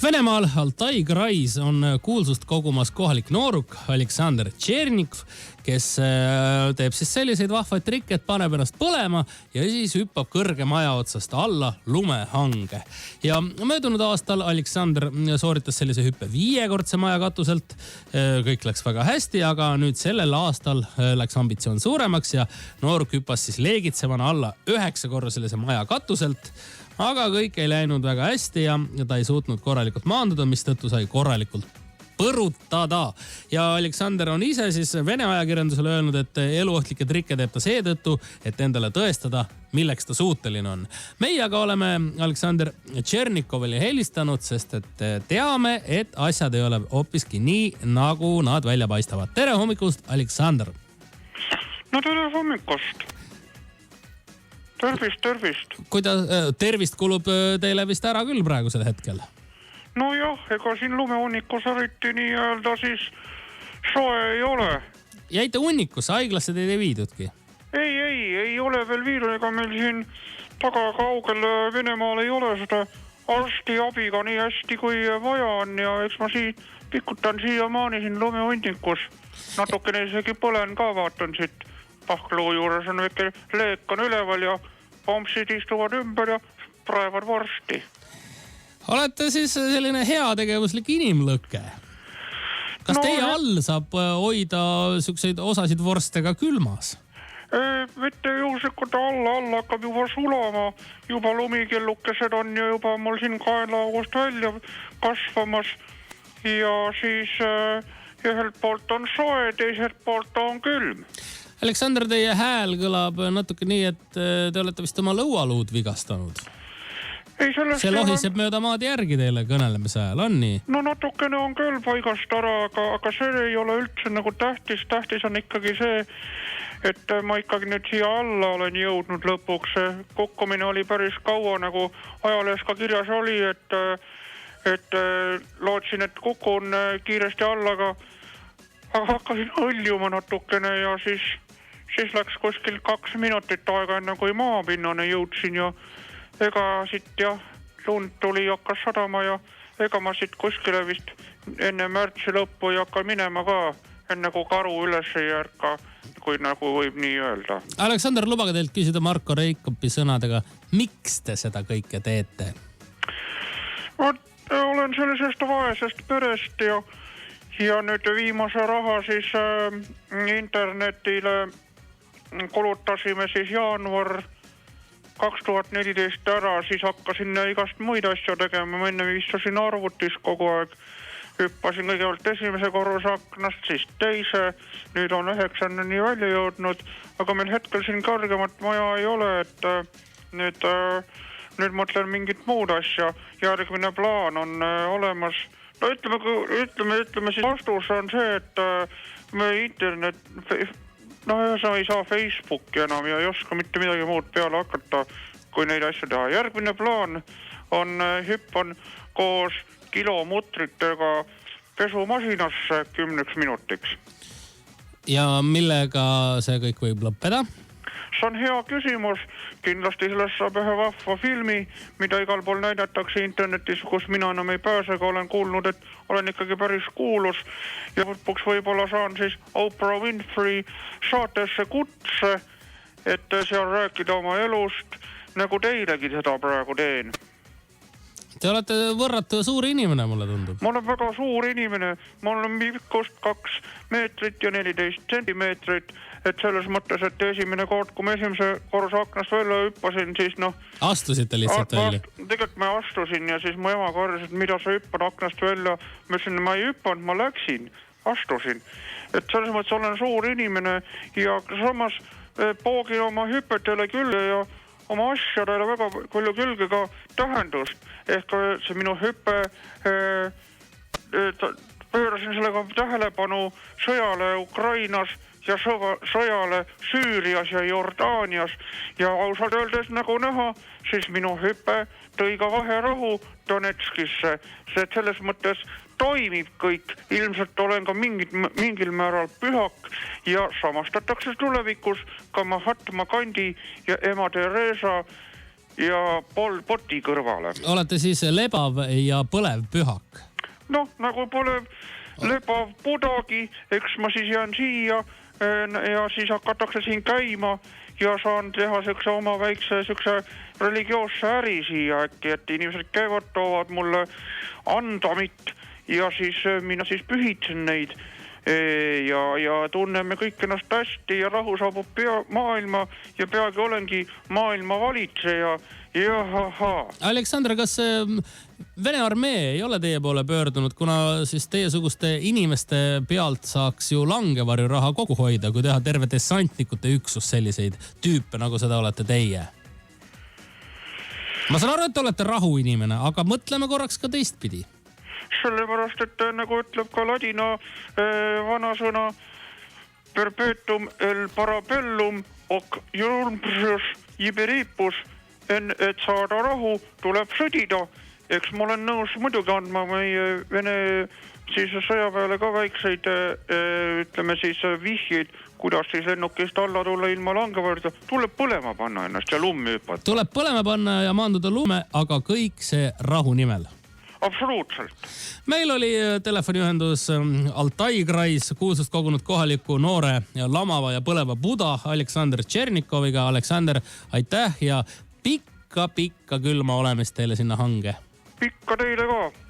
Venemaal Altai Krais on kuulsust kogumas kohalik nooruk Aleksandr Tšernikov, kes teeb siis selliseid vahvaid trikke, et paneb ennast põlema ja siis hüppab kõrge maja otsast alla lumehange. Ja möödunud aastal Aleksandr sooritas sellise hüppe 5-kordse maja katuselt. Kõik läks väga hästi, aga nüüd sellel aastal läks ambitsioon suuremaks ja nooruk hüppas siis leegitsemana alla 9-korruselise maja katuselt. Aga kõik ei läinud väga hästi ja ta ei suutnud korralikult maanduda, mistõttu sai korralikult põrutada. Ja Aleksandr on ise siis Vene ajakirjandusele öelnud, et eluohtlikke trikke teeb ta seetõttu, et endale tõestada, milleks ta suuteline on. Meie aga oleme Aleksandr Tšernikovile helistanud, sest et teame, et asjad ei ole hoopiski nii, nagu nad välja paistavad. Tere hommikust, Aleksandr! No tere hommikust! Tervist. Tervist kulub teile vist ära küll praegusel hetkel? No jah, ega siin lumehunnikus eriti nii-öelda siis soe ei ole. Jäite hunnikus, haiglasse teid ei viidudki? Ei ole veel viidud, ega meil siin taga kaugel Venemaal ei ole seda arsti abiga nii hästi kui vaja on ja eks ma pikutan siiamaani siin lumehunnikus. Natukene isegi põlen ka, vaatan siit. Pahkluu juures on väike leek on üleval ja pompsid istuvad ümber ja praevad vorsti. Olete siis selline heategevuslik inimlõke. Kas teie all saab hoida sükseid osasid vorste ka külmas? Mitte juhuslikult alla hakkab juba sulama. Juba lumikellukesed on ju juba mul siin kaelaugust välja kasvamas. Ja siis ühelt poolt on soe, teiselt poolt on külm. Aleksandr, teie hääl kõlab natuke nii, et te olete vist oma lõualuud vigastanud. See lohiseb mööda maad järgi teile kõnelemise ajal, on nii? No natukene on küll paigast ära, aga see ei ole üldse nagu tähtis. Tähtis on ikkagi see, et ma ikkagi nüüd siia alla olen jõudnud lõpuks. Kukkumine oli päris kaua, nagu ajalehes ka kirjas oli, et lootsin, et kukun kiiresti alla, aga hakkasin õljuma natukene ja siis läks kuskil 2 minutit aega enne kui maapinnane jõudsin ja ega siit jah, lund tuli hakkas sadama ja ega ma siit kuskile vist enne märtsi lõppu ei hakka minema ka, enne kui karu üles ei järka, kui nagu võib nii öelda. Aleksandr, lubage teilt küsida Marko Reikopi sõnadega, miks te seda kõike teete? Olen sellisest vaesest perest ja nüüd viimase raha siis internetile kulutasime siis jaanuar 2014 ära, siis hakkasin igast muid asju tegema, ma enne istusin arvutis kogu aeg, hüppasin kõigepealt esimese korruse aknast, siis teise, nüüd on 9 nii välja jõudnud, aga meil hetkel siin kõrgemat maja ei ole, et nüüd mõtlen mingit muud asja, järgmine plaan on olemas. No ütleme siis vastus on see, et me internet, ei saa Facebooki enam ja ei oska mitte midagi muud peale hakata, kui neid asju teha. Järgmine plaan on hüppan koos kilomutritega pesumasinasse 10 minutiks. Ja millega see kõik võib lõppeda? See on hea küsimus. Kindlasti sellest saab ühe vahva filmi, mida igal pool näidatakse internetis, kus mina enam ei pääse, aga olen kuulnud, et olen ikkagi päris kuulus. Ja lõpuks võib-olla saan siis Oprah Winfrey saatesse kutse, et seal rääkida oma elust, nagu teilegi seda praegu teen. Te olete võrratu suur inimene, mulle tundub. Ma olen väga suur inimene. Ma olen pikkust 2 meetrit ja 14 sentimeetrit. Et selles mõttes, et esimene kord, kui ma esimese korruse aknast välja hüppasin, siis Astusite lihtsalt välja? Tegelikult ma astusin ja siis mu ema korras, et mida sa hüppad aknast välja. Ma ütlesin, ma ei hüppanud, ma läksin, astusin. Et selles mõttes olen suur inimene ja samas poogin oma hüpetele külge ja oma asjadele väga palju külge ka tähendust. Ehk see minu hüppe, pöörasin sellega tähelepanu sõjale Ukrainas ja sõjale Süürias ja Jordaanias ja ausalt öeldes nagu näha, siis minu hüpe tõi ka vaherahu Donetskisse. See selles mõttes toimib kõik. Ilmselt olen ka mingil määral pühak ja samastatakse tulevikus ka Mahatma Gandhi ja ema Teresa ja poti kõrvale. Olete siis lebav ja põlev pühak? Noh, nagu põlev lebav budagi, eks ma siis jään siia ja siis hakatakse siin käima ja saan teha siukse oma väikse siukse religioosse äri siia äkki, et inimesed käivad, toovad mulle andamit ja siis mina siis pühitsen neid ja tunneme kõik ennast hästi ja rahu saabub maailma ja peagi olengi maailma valitseja. Aleksander, kas Vene armee ei ole teie poole pöördunud, kuna siis teiesuguste inimeste pealt saaks ju langevarjuraha kokku hoida, kui teha terve dessantnikute üksus selliseid tüüpe, nagu seda olete teie? Ma saan aru, et olete rahuinimene, aga mõtleme korraks ka teistpidi. Sellepärast, et nagu ütleb ka ladina vanasõna perpetuum el parabellum hoc iumbus iberipus, et saada rahu, tuleb sõdida. Eks ma olen nõus muidugi andma meie Vene siis sõjaväele ka väikseid, ütleme siis vihjeid, kuidas siis lennukist alla tulla ilma langevarjuda. Tuleb põlema panna ennast ja lummi hüpata. Tuleb põlema panna ja maanduda lume, aga kõik see rahu nimel. Absoluutselt. Meil oli telefoniühendus Altai Krais kuulsust kogunud kohaliku noore ja lamava ja põleva buda Aleksander Tšernikoviga. Aleksander, aitäh ja pikka külma olemist teile sinna hange. Pikka teile ka.